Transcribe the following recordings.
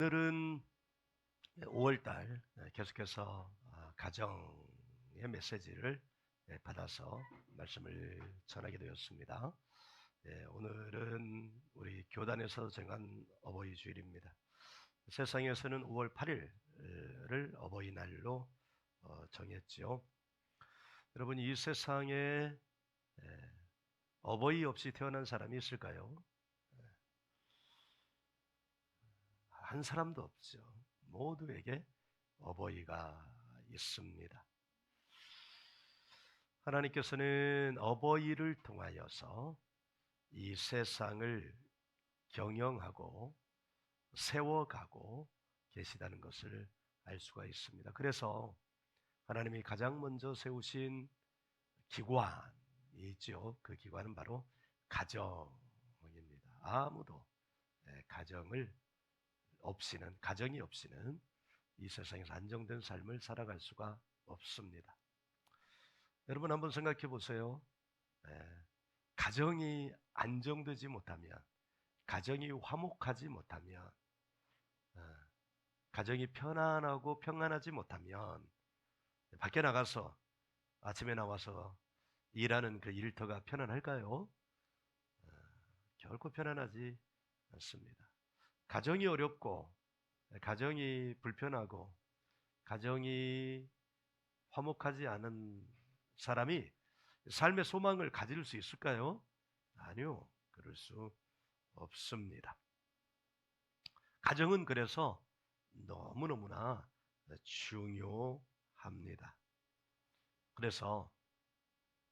오늘은 5월달 계속해서 가정의 메시지를 받아서 말씀을 전하게 되었습니다. 오늘은 우리 교단에서 정한 어버이 주일입니다. 세상에서는 5월 8일을 어버이날로 정했죠. 여러분, 이 세상에 어버이 없이 태어난 사람이 있을까요? 한 사람도 없죠. 모두에게 어버이가 있습니다. 하나님께서는 어버이를 통하여서 이 세상을 경영하고 세워가고 계시다는 것을 알 수가 있습니다. 그래서 하나님이 가장 먼저 세우신 기관이 있죠. 그 기관은 바로 가정입니다. 아무도 가정이 없이는 이 세상에서 안정된 삶을 살아갈 수가 없습니다. 여러분 한번 생각해 보세요. 가정이 안정되지 못하면, 가정이 화목하지 못하면, 가정이 편안하고 평안하지 못하면 밖에 나가서 아침에 나와서 일하는 그 일터가 편안할까요? 결코 편안하지 않습니다. 가정이 어렵고, 가정이 불편하고, 가정이 화목하지 않은 사람이 삶의 소망을 가질 수 있을까요? 아니요, 그럴 수 없습니다. 가정은 그래서 너무너무나 중요합니다. 그래서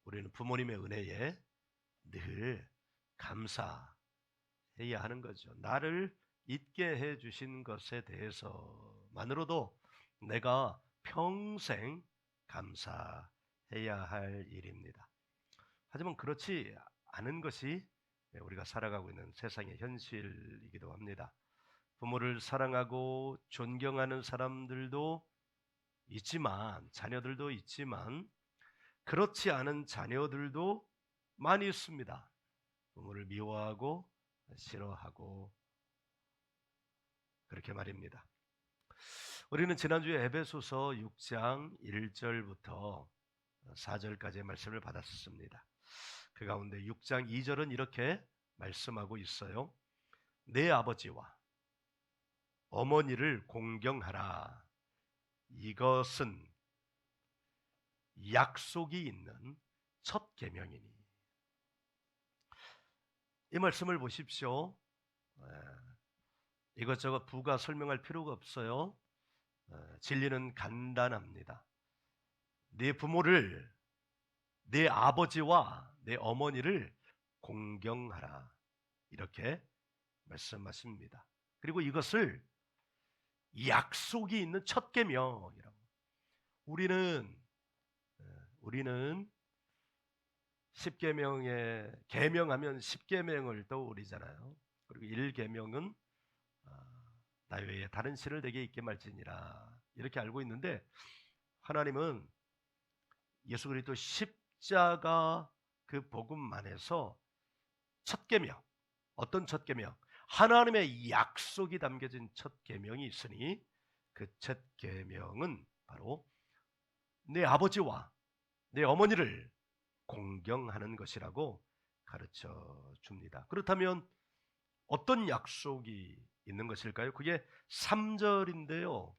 우리는 부모님의 은혜에 늘 감사해야 하는 거죠. 나를 있게 해주신 것에 대해서만으로도 내가 평생 감사해야 할 일입니다. 하지만 그렇지 않은 것이 우리가 살아가고 있는 세상의 현실이기도 합니다. 부모를 사랑하고 존경하는 사람들도 있지만, 자녀들도 있지만, 그렇지 않은 자녀들도 많이 있습니다. 부모를 미워하고 싫어하고 그렇게 말입니다. 우리는 지난주에 에베소서 6장 1절부터 4절까지의 말씀을 받았습니다. 그 가운데 6장 2절은 이렇게 말씀하고 있어요. 내 아버지와 어머니를 공경하라. 이것은 약속이 있는 첫 계명이니. 이 말씀을 보십시오. 이것저것 부가 설명할 필요가 없어요. 진리는 간단합니다. 네 부모를, 네 아버지와 내 어머니를 공경하라. 이렇게 말씀하십니다. 그리고 이것을 약속이 있는 첫 계명이라고. 우리는 10계명에 계명하면 10계명을 떠올리잖아요. 그리고 1계명은 나 외에 다른 신을 내게 있게 말지니라 이렇게 알고 있는데, 하나님은 예수 그리스도 십자가 그 복음만에서 첫 계명, 어떤 첫 계명? 하나님의 약속이 담겨진 첫 계명이 있으니 그 첫 계명은 바로 내 아버지와 내 어머니를 공경하는 것이라고 가르쳐 줍니다. 그렇다면 어떤 약속이 있는 것일까요? 그게 3절인데요.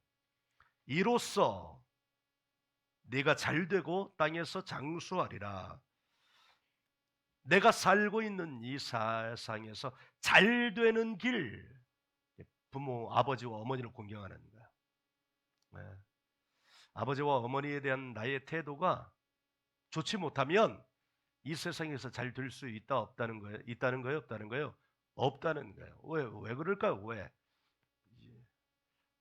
이로써 네가 잘되고 땅에서 장수하리라. 내가 살고 있는 이 세상에서 잘되는 길, 부모, 아버지와 어머니를 공경하는 거야. 네. 아버지와 어머니에 대한 나의 태도가 좋지 못하면 이 세상에서 잘 될 수 있다 없다는 거예요? 있다는 거예요? 없다는 거예요? 없다는 거예요. 왜 그럴까요? 왜?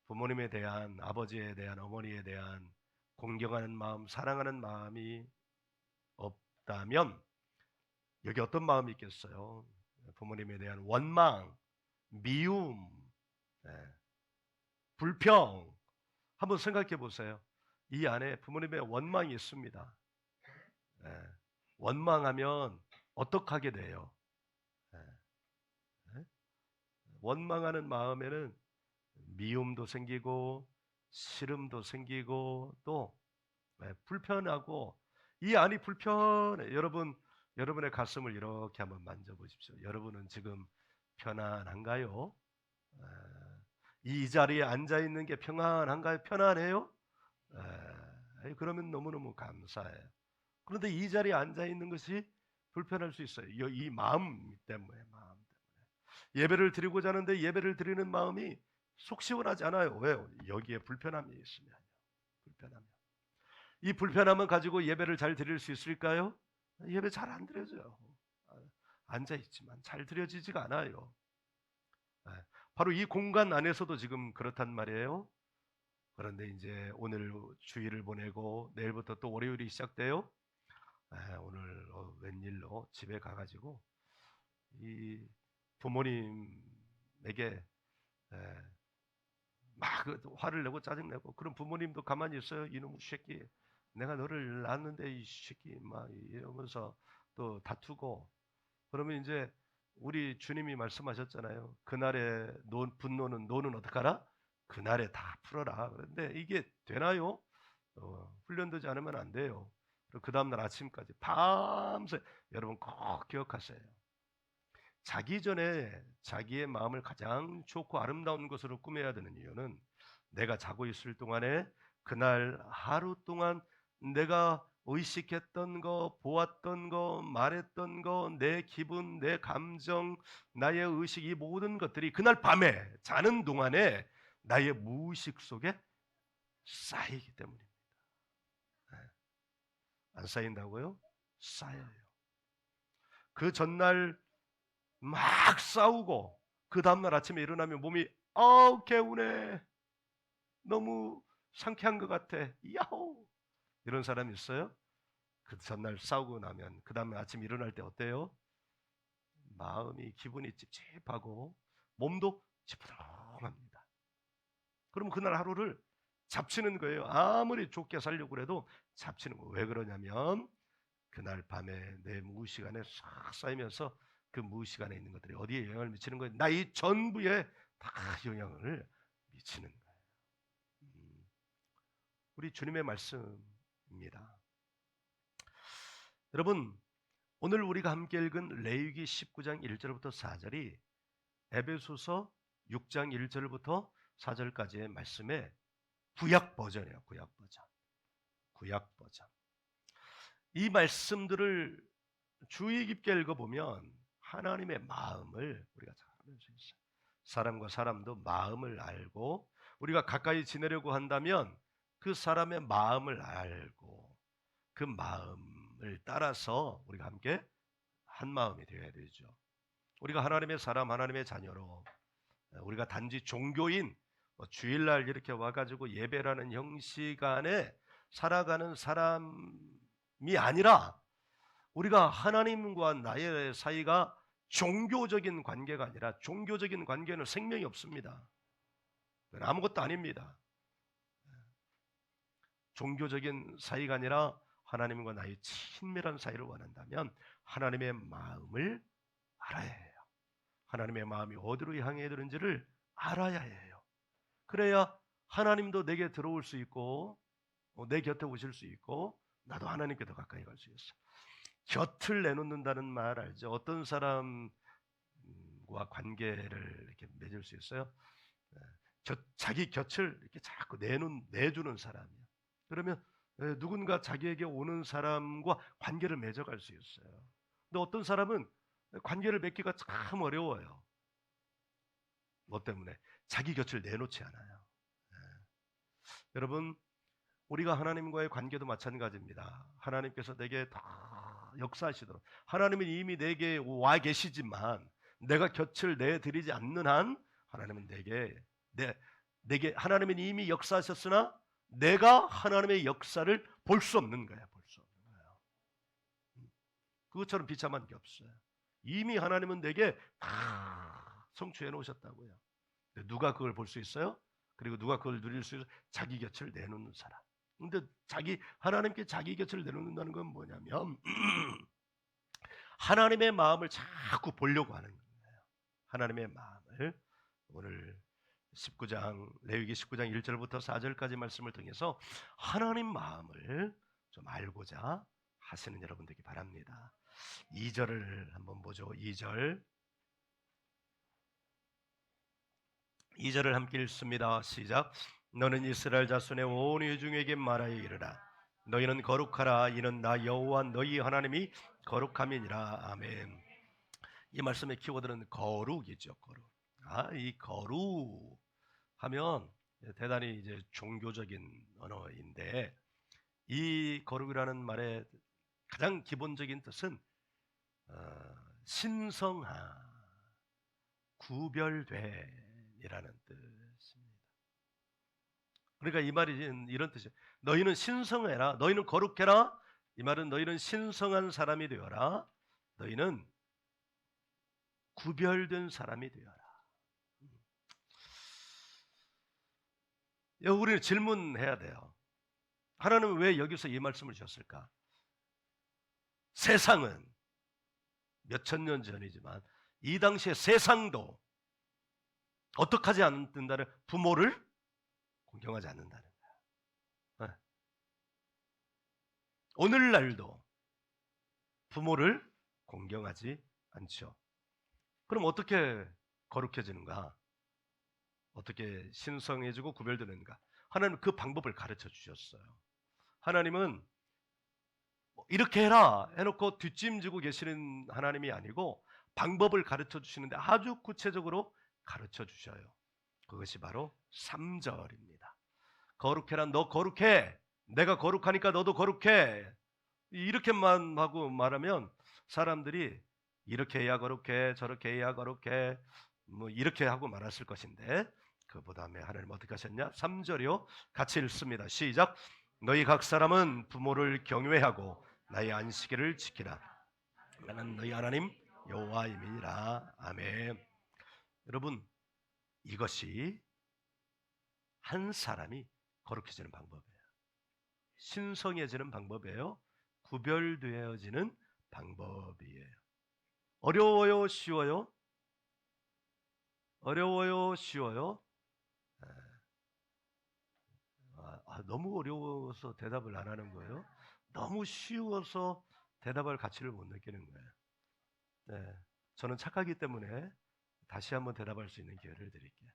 부모님에 대한, 아버지에 대한, 어머니에 대한 공경하는 마음, 사랑하는 마음이 없다면 여기 어떤 마음이 있겠어요? 부모님에 대한 원망, 미움, 불평. 한번 생각해 보세요. 이 안에 부모님의 원망이 있습니다. 원망하면 어떻게 하게 돼요? 원망하는 마음에는 미움도 생기고 싫음도 생기고 또 불편하고 이 안이 불편해. 여러분의 가슴을 이렇게 한번 만져보십시오. 여러분은 지금 편안한가요? 에, 이 자리에 앉아 있는 게 평안한가요? 편안해요? 그러면 너무너무 감사해요. 그런데 이 자리에 앉아 있는 것이 불편할 수 있어요. 이 마음 때문에, 마음 때문에. 예배를 드리고자 하는데 예배를 드리는 마음이 속 시원하지 않아요. 왜요? 여기에 불편함이 있으면. 불편함이. 이 불편함을 가지고 예배를 잘 드릴 수 있을까요? 예배 잘 안 드려져요. 앉아 있지만 잘 드려지지가 않아요. 바로 이 공간 안에서도 지금 그렇단 말이에요. 그런데 이제 오늘 주일을 보내고 내일부터 또 월요일이 시작돼요. 오늘 웬일로 집에 가가지고 이 부모님에게 막 화를 내고 짜증내고 그런 부모님도 가만히 있어요. 이놈의 새끼, 내가 너를 낳았는데 이 새끼 막 이러면서 또 다투고 그러면 이제 우리 주님이 말씀하셨잖아요. 그날의 분노는 너는 어떡하라? 그날에 다 풀어라. 그런데 이게 되나요? 훈련되지 않으면 안 돼요. 그 다음날 아침까지 밤새 여러분 꼭 기억하세요. 자기 전에 자기의 마음을 가장 좋고 아름다운 것으로 꾸며야 되는 이유는 내가 자고 있을 동안에 그날 하루 동안 내가 의식했던 거, 보았던 거, 말했던 거, 내 기분, 내 감정, 나의 의식 이 모든 것들이 그날 밤에 자는 동안에 나의 무의식 속에 쌓이기 때문입니다. 안 쌓인다고요? 쌓여요. 그 전날 막 싸우고 그 다음날 아침에 일어나면 몸이 개운해, 너무 상쾌한 것 같아, 야호, 이런 사람 있어요? 그 전날 싸우고 나면 그 다음날 아침 일어날 때 어때요? 마음이 기분이 찝찝하고 몸도 찌뿌둥합니다. 그럼 그날 하루를 잡치는 거예요. 아무리 좋게 살려고 해도 잡치는 거예요. 왜 그러냐면 그날 밤에 내 무의식안에 싹 쌓이면서 그 무의식안에 있는 것들이 어디에 영향을 미치는 거예요? 나의 전부에 다 영향을 미치는 거예요. 우리 주님의 말씀입니다. 여러분, 오늘 우리가 함께 읽은 레위기 19장 1절부터 4절이 에베소서 6장 1절부터 4절까지의 말씀의 구약 버전이에요. 구약 버전. 구약 버전. 이 말씀들을 주의 깊게 읽어보면 하나님의 마음을 우리가 잘 알 수 있어요. 사람과 사람도 마음을 알고 우리가 가까이 지내려고 한다면 그 사람의 마음을 알고 그 마음을 따라서 우리가 함께 한 마음이 되어야 되죠. 우리가 하나님의 사람, 하나님의 자녀로 우리가 단지 종교인 주일날 이렇게 와가지고 예배라는 형식 안에 살아가는 사람이 아니라 우리가 하나님과 나의 사이가 종교적인 관계가 아니라 종교적인 관계는 생명이 없습니다. 아무것도 아닙니다. 종교적인 사이가 아니라 하나님과 나의 친밀한 사이를 원한다면 하나님의 마음을 알아야 해요. 하나님의 마음이 어디로 향해 되는지를 알아야 해요. 그래야 하나님도 내게 들어올 수 있고 내 곁에 오실 수 있고 나도 하나님께 더 가까이 갈 수 있어요. 곁을 내놓는다는 말 알죠? 어떤 사람과 관계를 이렇게 맺을 수 있어요? 자기 곁을 이렇게 자꾸 내주는 사람이에요. 그러면 누군가 자기에게 오는 사람과 관계를 맺어갈 수 있어요. 근데 어떤 사람은 관계를 맺기가 참 어려워요. 뭐 때문에? 자기 곁을 내놓지 않아요. 여러분, 우리가 하나님과의 관계도 마찬가지입니다. 하나님께서 내게 다 역사하시도록 하나님은 이미 내게 와 계시지만 내가 곁을 내드리지 않는 한 하나님은 내게 하나님은 이미 역사하셨으나 내가 하나님의 역사를 볼 수 없는 거야. 볼 수 없는 거예요. 그것처럼 비참한 게 없어요. 이미 하나님은 내게 다 성취해 놓으셨다고요. 누가 그걸 볼 수 있어요? 그리고 누가 그걸 누릴 수 있어요? 자기 곁을 내놓는 사람. 근데 하나님께 자기 곁을 내놓는다는 건 뭐냐면 하나님의 마음을 자꾸 보려고 하는 거예요. 하나님의 마음을 오늘 19장 레위기 19장 1절부터 4절까지 말씀을 통해서 하나님 마음을 좀 알고자 하시는 여러분 되기 바랍니다. 2절을 한번 보죠. 2절을 함께 읽습니다. 시작. 너는 이스라엘 자손의 온 회중에게 말하여 이르라. 너희는 거룩하라. 이는 나 여호와 너희 하나님이 거룩함이니라. 아멘. 이 말씀의 키워드는 거룩이죠. 거룩. 이 거룩 하면 대단히 이제 종교적인 언어인데, 이 거룩이라는 말의 가장 기본적인 뜻은 신성하, 구별됨이라는 뜻입니다. 그러니까 이 말이 이런 뜻이에요. 너희는 신성해라, 너희는 거룩해라. 이 말은 너희는 신성한 사람이 되어라, 너희는 구별된 사람이 되어라. 우리는 질문해야 돼요. 하나님은 왜 여기서 이 말씀을 주셨을까? 세상은 몇천 년 전이지만 이 당시에 세상도 어떻게 하지 않는다는, 부모를 공경하지 않는다는 거야. 오늘날도 부모를 공경하지 않죠. 그럼 어떻게 거룩해지는가? 어떻게 신성해지고 구별되는가? 하나님은 그 방법을 가르쳐 주셨어요. 하나님은 이렇게 해라 해놓고 뒷짐지고 계시는 하나님이 아니고 방법을 가르쳐 주시는데 아주 구체적으로 가르쳐 주셔요. 그것이 바로 3절입니다. 거룩해라, 너 거룩해, 내가 거룩하니까 너도 거룩해. 이렇게만 하고 말하면 사람들이 이렇게 해야 거룩해, 저렇게 해야 거룩해, 뭐 이렇게 하고 말았을 것인데, 그 다음에 하나님 어떻게 하셨냐? 3절이요. 같이 읽습니다. 시작. 너희 각 사람은 부모를 경외하고 나의 안식일을 지키라. 나는 너희 하나님 여호와임이니라. 아멘. 여러분, 이것이 한 사람이 거룩해지는 방법이에요. 신성해지는 방법이에요. 구별되어지는 방법이에요. 어려워요? 쉬워요? 어려워요? 쉬워요? 너무 어려워서 대답을 안 하는 거예요. 너무 쉬워서 대답할 가치를 못 느끼는 거예요. 네, 저는 착하기 때문에 다시 한번 대답할 수 있는 기회를 드릴게요.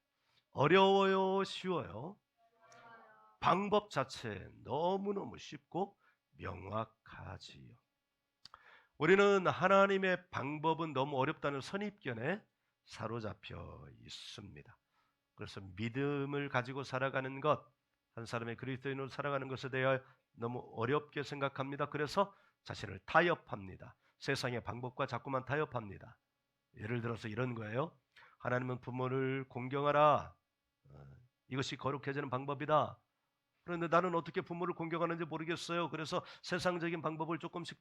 어려워요? 쉬워요? 방법 자체 너무너무 쉽고 명확하지요. 우리는 하나님의 방법은 너무 어렵다는 선입견에 사로잡혀 있습니다. 그래서 믿음을 가지고 살아가는 것, 한 사람의 그리스도인으로 살아가는 것에 대해 너무 어렵게 생각합니다. 그래서 자신을 타협합니다. 세상의 방법과 자꾸만 타협합니다. 예를 들어서 이런 거예요. 하나님은 부모를 공경하라. 이것이 거룩해지는 방법이다. 그런데 나는 어떻게 부모를 공경하는지 모르겠어요. 그래서 세상적인 방법을 조금씩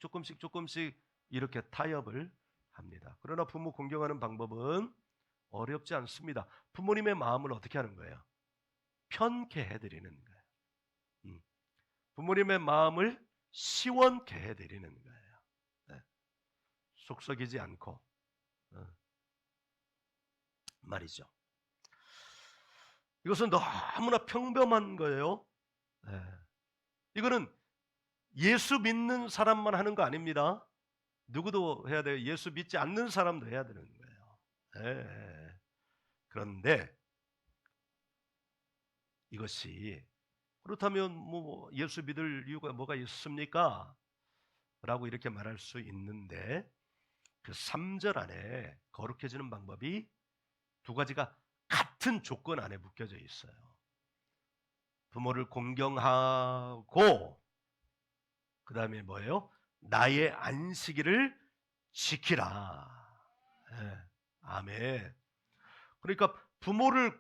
이렇게 타협을 합니다. 그러나 부모 공경하는 방법은 어렵지 않습니다. 부모님의 마음을 어떻게 하는 거예요? 편케 해드리는 거예요. 부모님의 마음을 시원케 해드리는 거예요. 네. 속썩이지 않고 말이죠. 이것은 너무나 평범한 거예요. 네. 이거는 예수 믿는 사람만 하는 거 아닙니다. 누구도 해야 돼요. 예수 믿지 않는 사람도 해야 되는 거예요. 네. 그런데 이것이 그렇다면 뭐 예수 믿을 이유가 뭐가 있습니까? 라고 이렇게 말할 수 있는데, 그 3절 안에 거룩해지는 방법이 두 가지가 같은 조건 안에 묶여져 있어요. 부모를 공경하고 그 다음에 뭐예요? 나의 안식일을 지키라. 네. 아멘. 그러니까 부모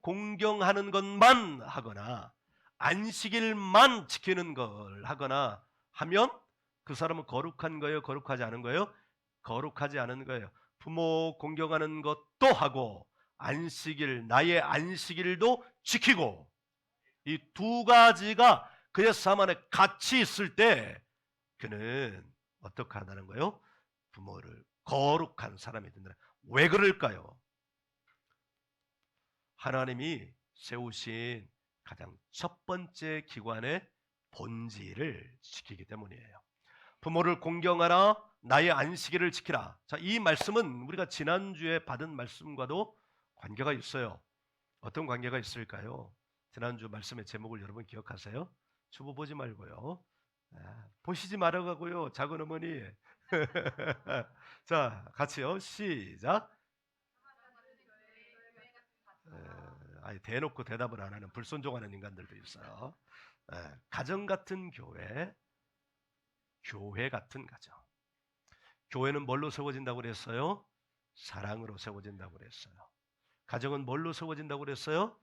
공경하는 것만 하거나 안식일만 지키는 걸 하거나 하면 그 사람은 거룩한 거예요? 거룩하지 않은 거예요? 거룩하지 않은 거예요. 부모 공경하는 것도 하고 안식일, 나의 안식일도 지키고, 이 두 가지가 그의 삶 안에 같이 있을 때 그는 어떻게 한다는 거예요? 부모를 거룩한 사람이 된다. 왜 그럴까요? 하나님이 세우신 가장 첫 번째 기관의 본질을 지키기 때문이에요. 부모를 공경하라, 나의 안식일을 지키라. 자, 이 말씀은 우리가 지난주에 받은 말씀과도 관계가 있어요. 어떤 관계가 있을까요? 지난주 말씀의 제목을 여러분 기억하세요? 주보 보지 말고요. 보시지 말아가고요. 작은 어머니. 자, 같이요. 시작. 아니, 대놓고 대답을 안 하는 불순종하는 인간들도 있어요. 가정 같은 교회, 교회 같은 가정. 교회는 뭘로 세워진다고 그랬어요? 사랑으로 세워진다고 그랬어요. 가정은 뭘로 세워진다고 그랬어요?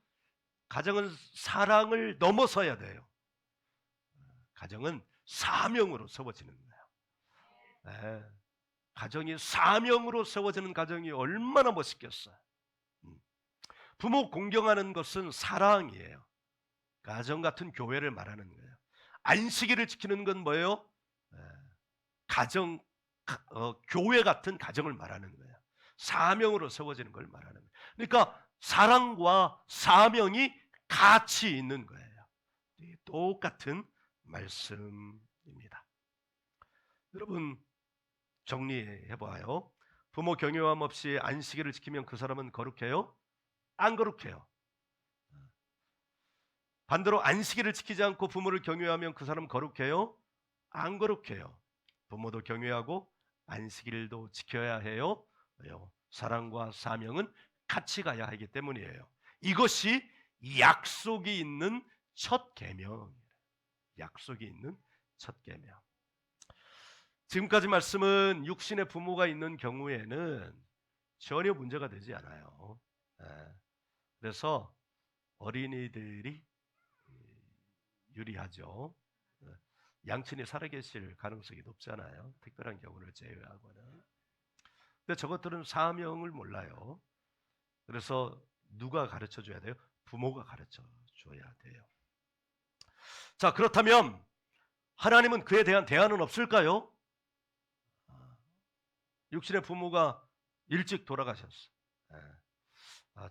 가정은 사랑을 넘어서야 돼요. 가정은 사명으로 세워지는 거예요. 네. 가정이 사명으로 세워지는 가정이 얼마나 멋있겠어요. 부모 공경하는 것은 사랑이에요. 가정 같은 교회를 말하는 거예요. 안식일을 지키는 건 뭐예요? 가정, 교회 같은 가정을 말하는 거예요. 사명으로 세워지는 걸 말하는 거예요. 그러니까 사랑과 사명이 같이 있는 거예요. 똑같은 말씀입니다. 여러분 정리해봐요. 부모 경외함 없이 안식일을 지키면 그 사람은 거룩해요? 안 거룩해요. 반대로 안식일을 지키지 않고 부모를 경외하면 그 사람 거룩해요? 안 거룩해요. 부모도 경외하고 안식일도 지켜야 해요. 왜요? 사랑과 사명은 같이 가야 하기 때문이에요. 이것이 약속이 있는 첫 계명. 약속이 있는 첫 계명. 지금까지 말씀은 육신의 부모가 있는 경우에는 전혀 문제가 되지 않아요. 그래서 어린이들이 유리하죠. 양친이 살아계실 가능성이 높잖아요. 특별한 경우를 제외하고는. 근데 저것들은 사명을 몰라요. 그래서 누가 가르쳐 줘야 돼요? 부모가 가르쳐 줘야 돼요. 자, 그렇다면 하나님은 그에 대한 대안은 없을까요? 육신의 부모가 일찍 돌아가셨어요.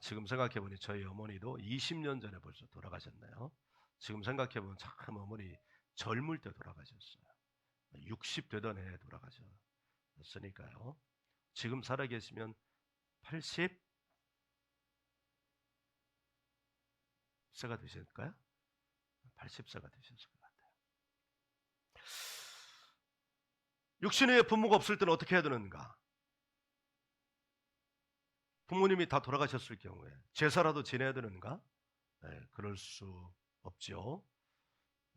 지금 생각해보니 저희 어머니도 20년 전에 벌써 돌아가셨네요. 지금 생각해보면 참 어머니 젊을 때 돌아가셨어요. 60 되던 해에 돌아가셨으니까요. 지금 살아계시면 80세가 되실까요? 80세가 되셨을 것 같아요. 육신의 부모가 없을 때는 어떻게 해야 되는가? 부모님이 다 돌아가셨을 경우에 제사라도 지내야 되는가? 그럴 수 없죠.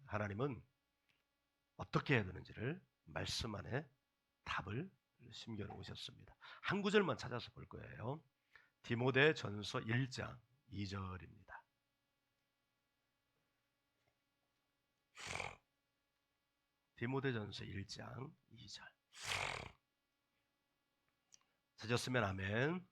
하나님은 어떻게 해야 되는지를 말씀 안에 답을 심겨 놓으셨습니다. 한 구절만 찾아서 볼 거예요. 디모데 전서 1장 2절입니다. 디모데 전서 1장 2절. 찾았으면 아멘.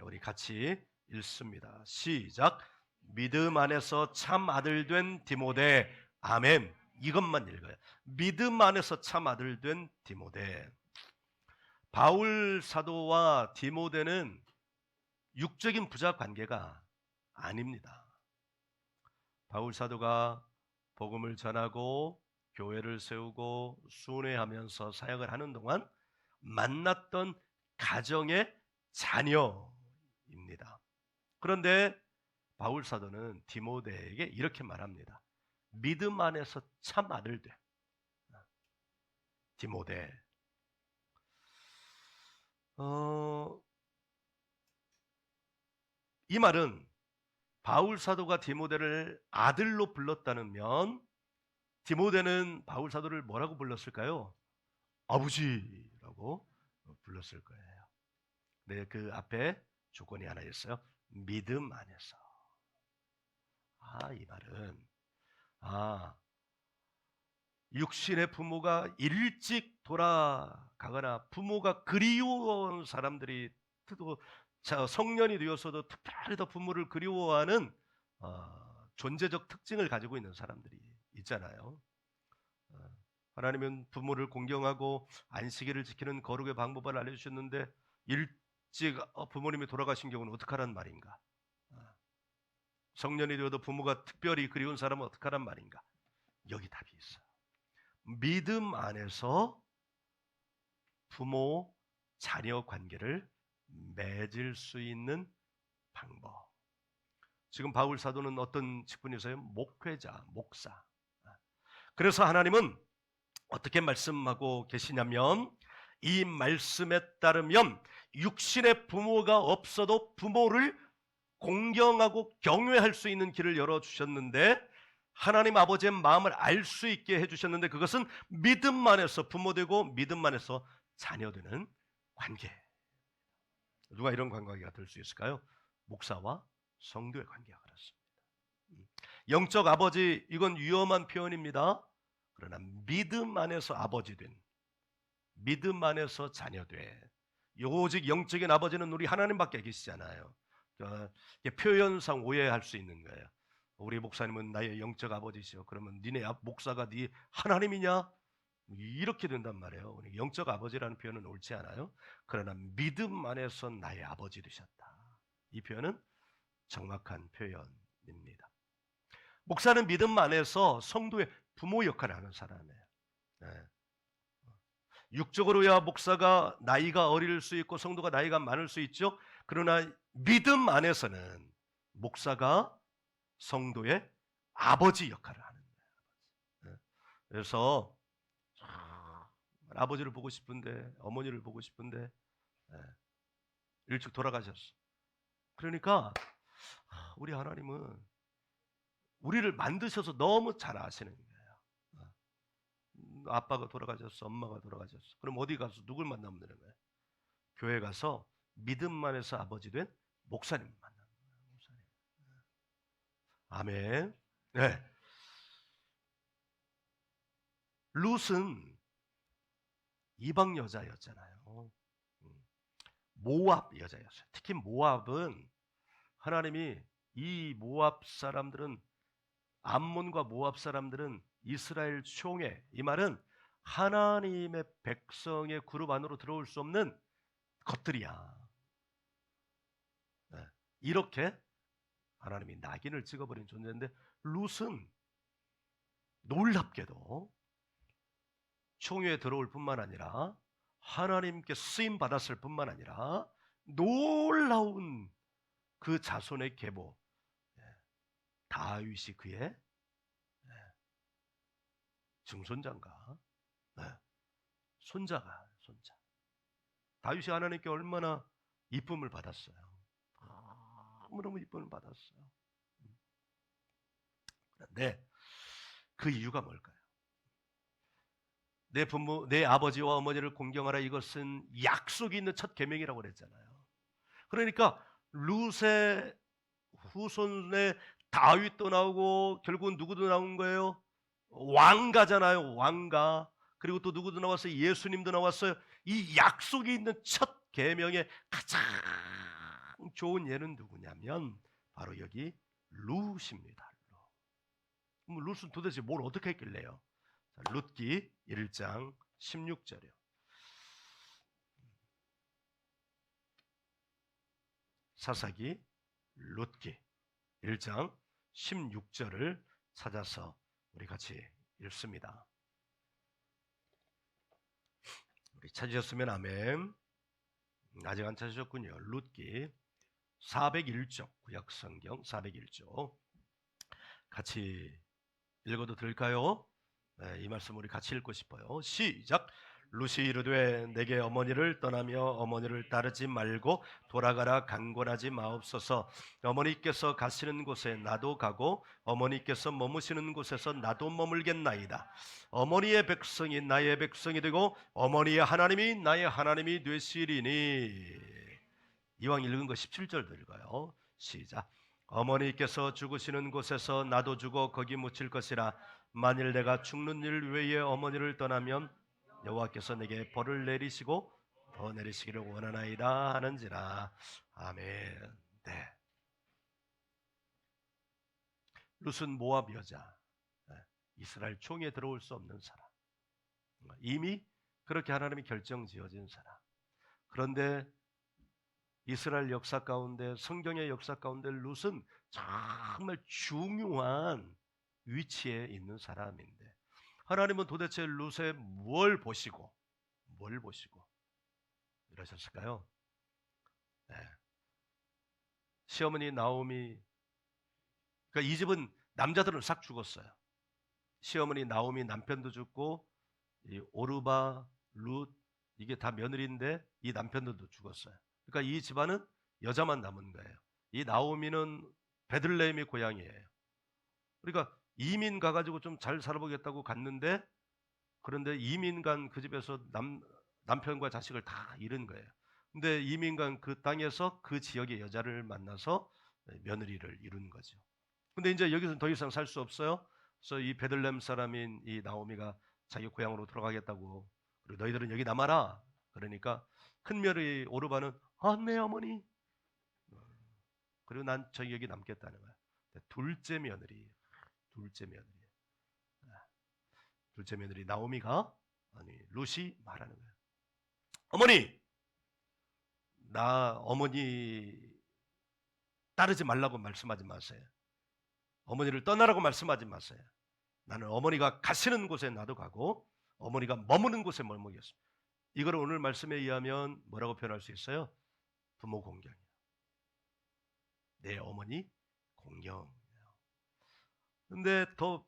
우리 같이 읽습니다. 시작. 믿음 안에서 참 아들 된 디모데. 아멘. 이것만 읽어요. 믿음 안에서 참 아들 된 디모데. 바울 사도와 디모데는 육적인 부자 관계가 아닙니다. 바울 사도가 복음을 전하고 교회를 세우고 순회하면서 사역을 하는 동안 만났던 가정의 자녀입니다. 그런데 바울 사도는 디모데에게 이렇게 말합니다. 믿음 안에서 참 아들 돼. 디모데. 이 말은 바울 사도가 디모데를 아들로 불렀다면 디모데는 바울 사도를 뭐라고 불렀을까요? 아버지라고 불렀을 거예요. 네, 그 앞에 조건이 하나 있어요. 믿음 안에서. 이 말은 육신의 부모가 일찍 돌아가거나 부모가 그리워온 사람들이 또 성년이 되어서도 특별히 더 부모를 그리워하는 존재적 특징을 가지고 있는 사람들이 있잖아요. 하나님은 부모를 공경하고 안식일을 지키는 거룩의 방법을 알려주셨는데 일찍 부모님이 돌아가신 경우는 어떡하란 말인가? 성년이 되어도 부모가 특별히 그리운 사람은 어떡하란 말인가? 여기 답이 있어요. 믿음 안에서 부모 자녀 관계를 맺을 수 있는 방법. 지금 바울 사도는 어떤 직분이세요? 목회자, 목사. 그래서 하나님은 어떻게 말씀하고 계시냐면, 이 말씀에 따르면 육신의 부모가 없어도 부모를 공경하고 경외할 수 있는 길을 열어주셨는데, 하나님 아버지의 마음을 알 수 있게 해주셨는데, 그것은 믿음 안에서 부모 되고 믿음 안에서 자녀 되는 관계. 누가 이런 관계가 될 수 있을까요? 목사와 성도의 관계가 그렇습니다. 영적 아버지, 이건 위험한 표현입니다. 그러나 믿음 안에서 아버지 된, 믿음 안에서 자녀 돼. 오직 영적인 아버지는 우리 하나님밖에 계시잖아요. 표현상 오해할 수 있는 거예요. 우리 목사님은 나의 영적 아버지시오. 그러면 니네 목사가 네 하나님이냐? 이렇게 된단 말이에요. 영적 아버지라는 표현은 옳지 않아요. 그러나 믿음 안에서 나의 아버지 되셨다. 이 표현은 정확한 표현입니다. 목사는 믿음 안에서 성도의 부모 역할을 하는 사람이에요. 네. 육적으로야 목사가 나이가 어릴 수 있고 성도가 나이가 많을 수 있죠. 그러나 믿음 안에서는 목사가 성도의 아버지 역할을 하는 거예요. 네. 그래서 아버지를 보고 싶은데, 어머니를 보고 싶은데 일찍 돌아가셨어. 그러니까 우리 하나님은 우리를 만드셔서 너무 잘 아시는 거예요. 아빠가 돌아가셨어, 엄마가 돌아가셨어. 그럼 어디 가서 누굴 만나면 되는 거예요? 교회 가서 믿음만에서 아버지 된 목사님 만나는 거예요. 목사님. 아멘. 네. 룻은 이방 여자였잖아요. 모압 여자였어요. 특히 모압은 하나님이, 이 모압 사람들은, 암몬과 모압 사람들은 이스라엘 총회, 이 말은 하나님의 백성의 그룹 안으로 들어올 수 없는 것들이야. 네. 이렇게 하나님이 낙인을 찍어버린 존재인데, 룻은 놀랍게도 총회에 들어올 뿐만 아니라 하나님께 쓰임 받았을 뿐만 아니라 놀라운 그 자손의 계보, 다윗이 그의 증손자인가? 손자. 다윗이 하나님께 얼마나 이쁨을 받았어요. 너무너무 이쁨을 받았어요. 그런데 그 이유가 뭘까요? 내 부모, 내 아버지와 어머니를 공경하라, 이것은 약속이 있는 첫 계명이라고 그랬잖아요. 그러니까 룻의 후손에 다윗도 나오고 결국은 누구도 나온 거예요? 왕가잖아요. 왕가. 그리고 또 누구도 나왔어요? 예수님도 나왔어요. 이 약속이 있는 첫 계명의 가장 좋은 예는 누구냐면 바로 여기 룻입니다. 그럼 룻은 도대체 뭘 어떻게 했길래요? 자, 룻기 1장 16절이요. 사사기 룻기 1장 16절을 찾아서 우리 같이 읽습니다. 우리 찾으셨으면 아멘. 아직 안 찾으셨군요. 룻기 401쪽, 구약성경 401쪽 같이 읽어도 될까요? 네, 이 말씀 우리 같이 읽고 싶어요. 시작. 룻이 이르되 내게 어머니를 떠나며 어머니를 따르지 말고 돌아가라 강권하지 마옵소서. 어머니께서 가시는 곳에 나도 가고 어머니께서 머무시는 곳에서 나도 머물겠나이다. 어머니의 백성이 나의 백성이 되고 어머니의 하나님이 나의 하나님이 되시리니. 이왕 읽은 거 17절도 읽어요. 시작. 어머니께서 죽으시는 곳에서 나도 죽어 거기 묻힐 것이라. 만일 내가 죽는 일 외에 어머니를 떠나면 여호와께서 내게 벌을 내리시고 더 내리시기를 원하나이다 하는지라. 아멘. 네. 룻은 모압 여자, 이스라엘 총에 들어올 수 없는 사람, 이미 그렇게 하나님이 결정지어진 사람. 그런데 이스라엘 역사 가운데, 성경의 역사 가운데 룻은 정말 중요한 위치에 있는 사람인데 하나님은 도대체 룻의 뭘 보시고 이러셨을까요? 네. 시어머니 나오미, 그러니까 이 집은 남자들은 싹 죽었어요. 시어머니 나오미 남편도 죽고, 이 오르바, 룻 이게 다 며느리인데 이 남편들도 죽었어요. 그러니까 이 집안은 여자만 남은 거예요. 이 나오미는 베들레헴이 고향이에요. 그러니까 이민 가가지고 좀 잘 살아보겠다고 갔는데, 그런데 이민 간 그 집에서 남편과 자식을 다 잃은 거예요. 근데 이민 간 그 땅에서 그 지역의 여자를 만나서 며느리를 이룬 거죠. 근데 이제 여기서는 더 이상 살 수 없어요. 그래서 이 베들레헴 사람인 이 나오미가 자기 고향으로 돌아가겠다고, 그리고 너희들은 여기 남아라. 그러니까 큰 며느리 오르바는 네 어머니. 그리고 난 저기 여기 남겠다는 거야. 둘째 며느리 나오미가, 아니 룻이 말하는 거야. 어머니, 나 어머니 따르지 말라고 말씀하지 마세요. 어머니를 떠나라고 말씀하지 마세요. 나는 어머니가 가시는 곳에 나도 가고 어머니가 머무는 곳에 머무겠습니다. 이걸 오늘 말씀에 의하면 뭐라고 표현할 수 있어요? 부모 공경이에요. 내 어머니 공경. 근데 더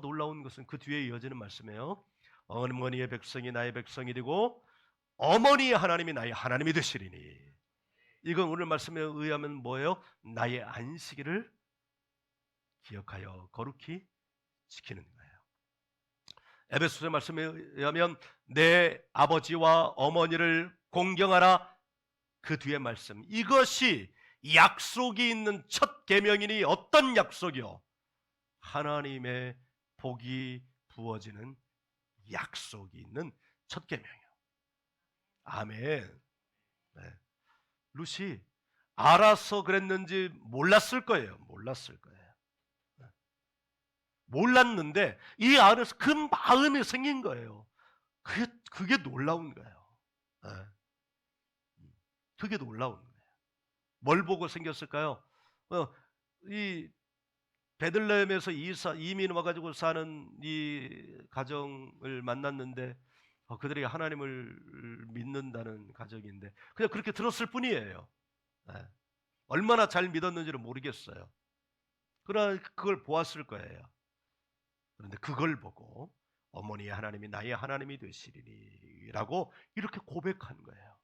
놀라운 것은 그 뒤에 이어지는 말씀이에요. 어머니의 백성이 나의 백성이 되고 어머니의 하나님이 나의 하나님이 되시리니. 이건 오늘 말씀에 의하면 뭐예요? 나의 안식일을 기억하여 거룩히 지키는 거예요. 에베소서 말씀에 의하면 내 아버지와 어머니를 공경하라. 그 뒤에 말씀, 이것이 약속이 있는 첫 계명이니 어떤 약속이요? 하나님의 복이 부어지는 약속이 있는 첫 계명이에요. 아멘. 네. 룻이 알아서 그랬는지 몰랐을 거예요. 몰랐는데 이 안에서 그 마음이 생긴 거예요. 그게 놀라운 거예요. 네. 그게 놀라운 거예요. 뭘 보고 생겼을까요? 이 베들레헴에서 이민 와가지고 사는 이 가정을 만났는데 그들이 하나님을 믿는다는 가정인데 그냥 그렇게 들었을 뿐이에요. 네. 얼마나 잘 믿었는지를 모르겠어요. 그러나 그걸 보았을 거예요. 그런데 그걸 보고 어머니의 하나님이 나의 하나님이 되시리니 라고 이렇게 고백한 거예요.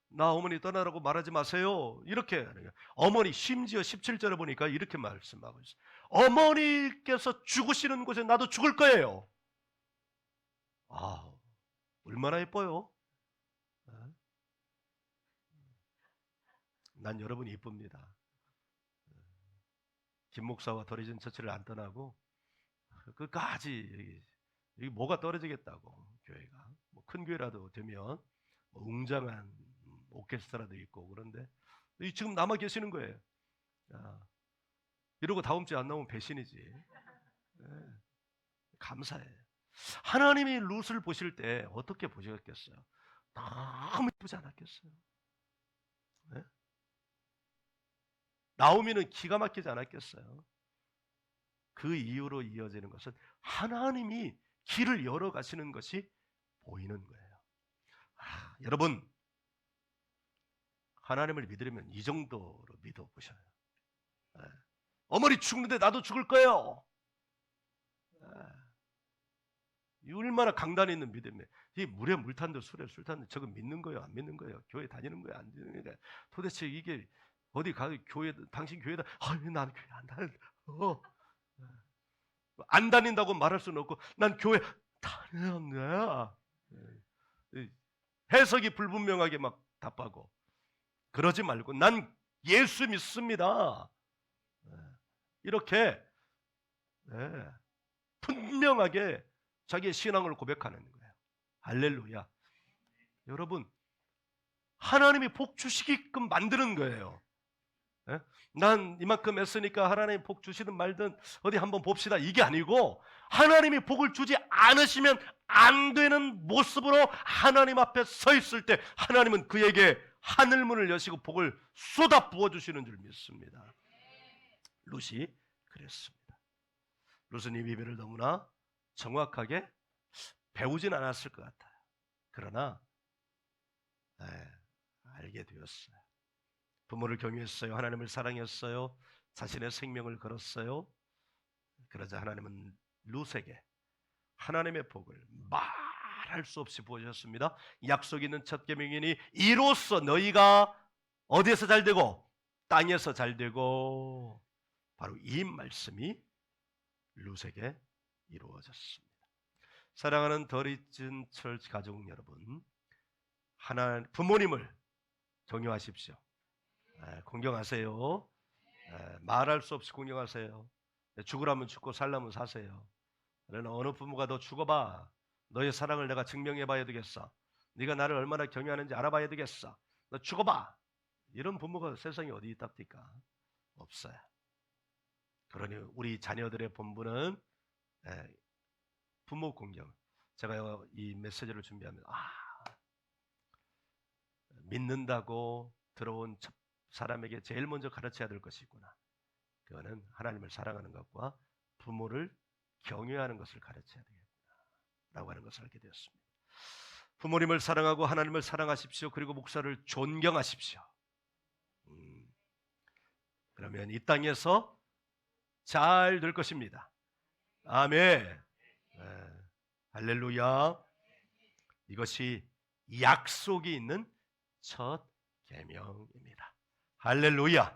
나 어머니 떠나라고 말하지 마세요. 이렇게 하는 거예요. 어머니, 심지어 17절에 보니까 이렇게 말씀하고 있어요. 어머니께서 죽으시는 곳에 나도 죽을 거예요. 얼마나 예뻐요. 난 여러분이 이쁩니다. 김 목사와 더리진 처치를 안 떠나고 끝까지 여기 뭐가 떨어지겠다고, 교회가 큰 교회라도 되면 웅장한 오케스트라도 있고 그런데 지금 남아 계시는 거예요. 이러고 다음 주에 안 나오면 배신이지. 네. 감사해요. 하나님이 룻을 보실 때 어떻게 보셨겠어요? 너무 예쁘지 않았겠어요? 네? 나오미는 기가 막히지 않았겠어요? 그 이유로 이어지는 것은 하나님이 길을 열어 가시는 것이 보이는 거예요. 여러분, 하나님을 믿으려면 이 정도로 믿어보셔요. 어머니 죽는데 나도 죽을 거예요. 얼마나 강단 있는 믿음이에요. 이 물에 물 탄 듯 술에 술 탄 듯 저거 믿는 거예요? 안 믿는 거예요? 교회 다니는 거예요? 안 다니는 거예요? 도대체 이게 어디 가서 교회, 당신 교회다. 나는 교회 안 다닌다. 안 다닌다고 말할 수는 없고 난 교회 다니는 해석이 불분명하게 막 답하고 그러지 말고 난 예수 믿습니다. 이렇게 분명하게 자기의 신앙을 고백하는 거예요. 할렐루야. 여러분, 하나님이 복 주시게끔 만드는 거예요. 난 이만큼 했으니까 하나님이 복 주시든 말든 어디 한번 봅시다, 이게 아니고 하나님이 복을 주지 않으시면 안 되는 모습으로 하나님 앞에 서 있을 때 하나님은 그에게 하늘문을 여시고 복을 쏟아 부어주시는 줄 믿습니다. 룻이 그랬습니다. 룻은 이 비밀을 너무나 정확하게 배우진 않았을 것 같아요. 그러나 알게 되었어요. 부모를 경외했어요. 하나님을 사랑했어요. 자신의 생명을 걸었어요. 그러자 하나님은 룻에게 하나님의 복을 말할 수 없이 부어주셨습니다. 약속 있는 첫 계명이니 이로써 너희가 어디에서 잘되고 땅에서 잘되고, 바로 이 말씀이 룻에게 이루어졌습니다. 사랑하는 더 리튼 처치 가족 여러분, 부모님을 존경하십시오. 공경하세요. 말할 수 없이 공경하세요. 죽으라면 죽고 살라면 사세요. 그러나 어느 부모가 너 죽어봐, 너의 사랑을 내가 증명해봐야 되겠어, 네가 나를 얼마나 경외하는지 알아봐야 되겠어, 너 죽어봐, 이런 부모가 세상에 어디 있답니까? 없어요. 그러니 우리 자녀들의 본분은 부모 공경. 제가 이 메시지를 준비하면 믿는다고 들어온 사람에게 제일 먼저 가르쳐야 될 것이 있구나. 그거는 하나님을 사랑하는 것과 부모를 경외하는 것을 가르쳐야 되겠구나 라고 하는 것을 알게 되었습니다. 부모님을 사랑하고 하나님을 사랑하십시오. 그리고 목사를 존경하십시오. 그러면 이 땅에서 잘 될 것입니다. 아멘. 할렐루야. 이것이 약속이 있는 첫 계명입니다. 할렐루야.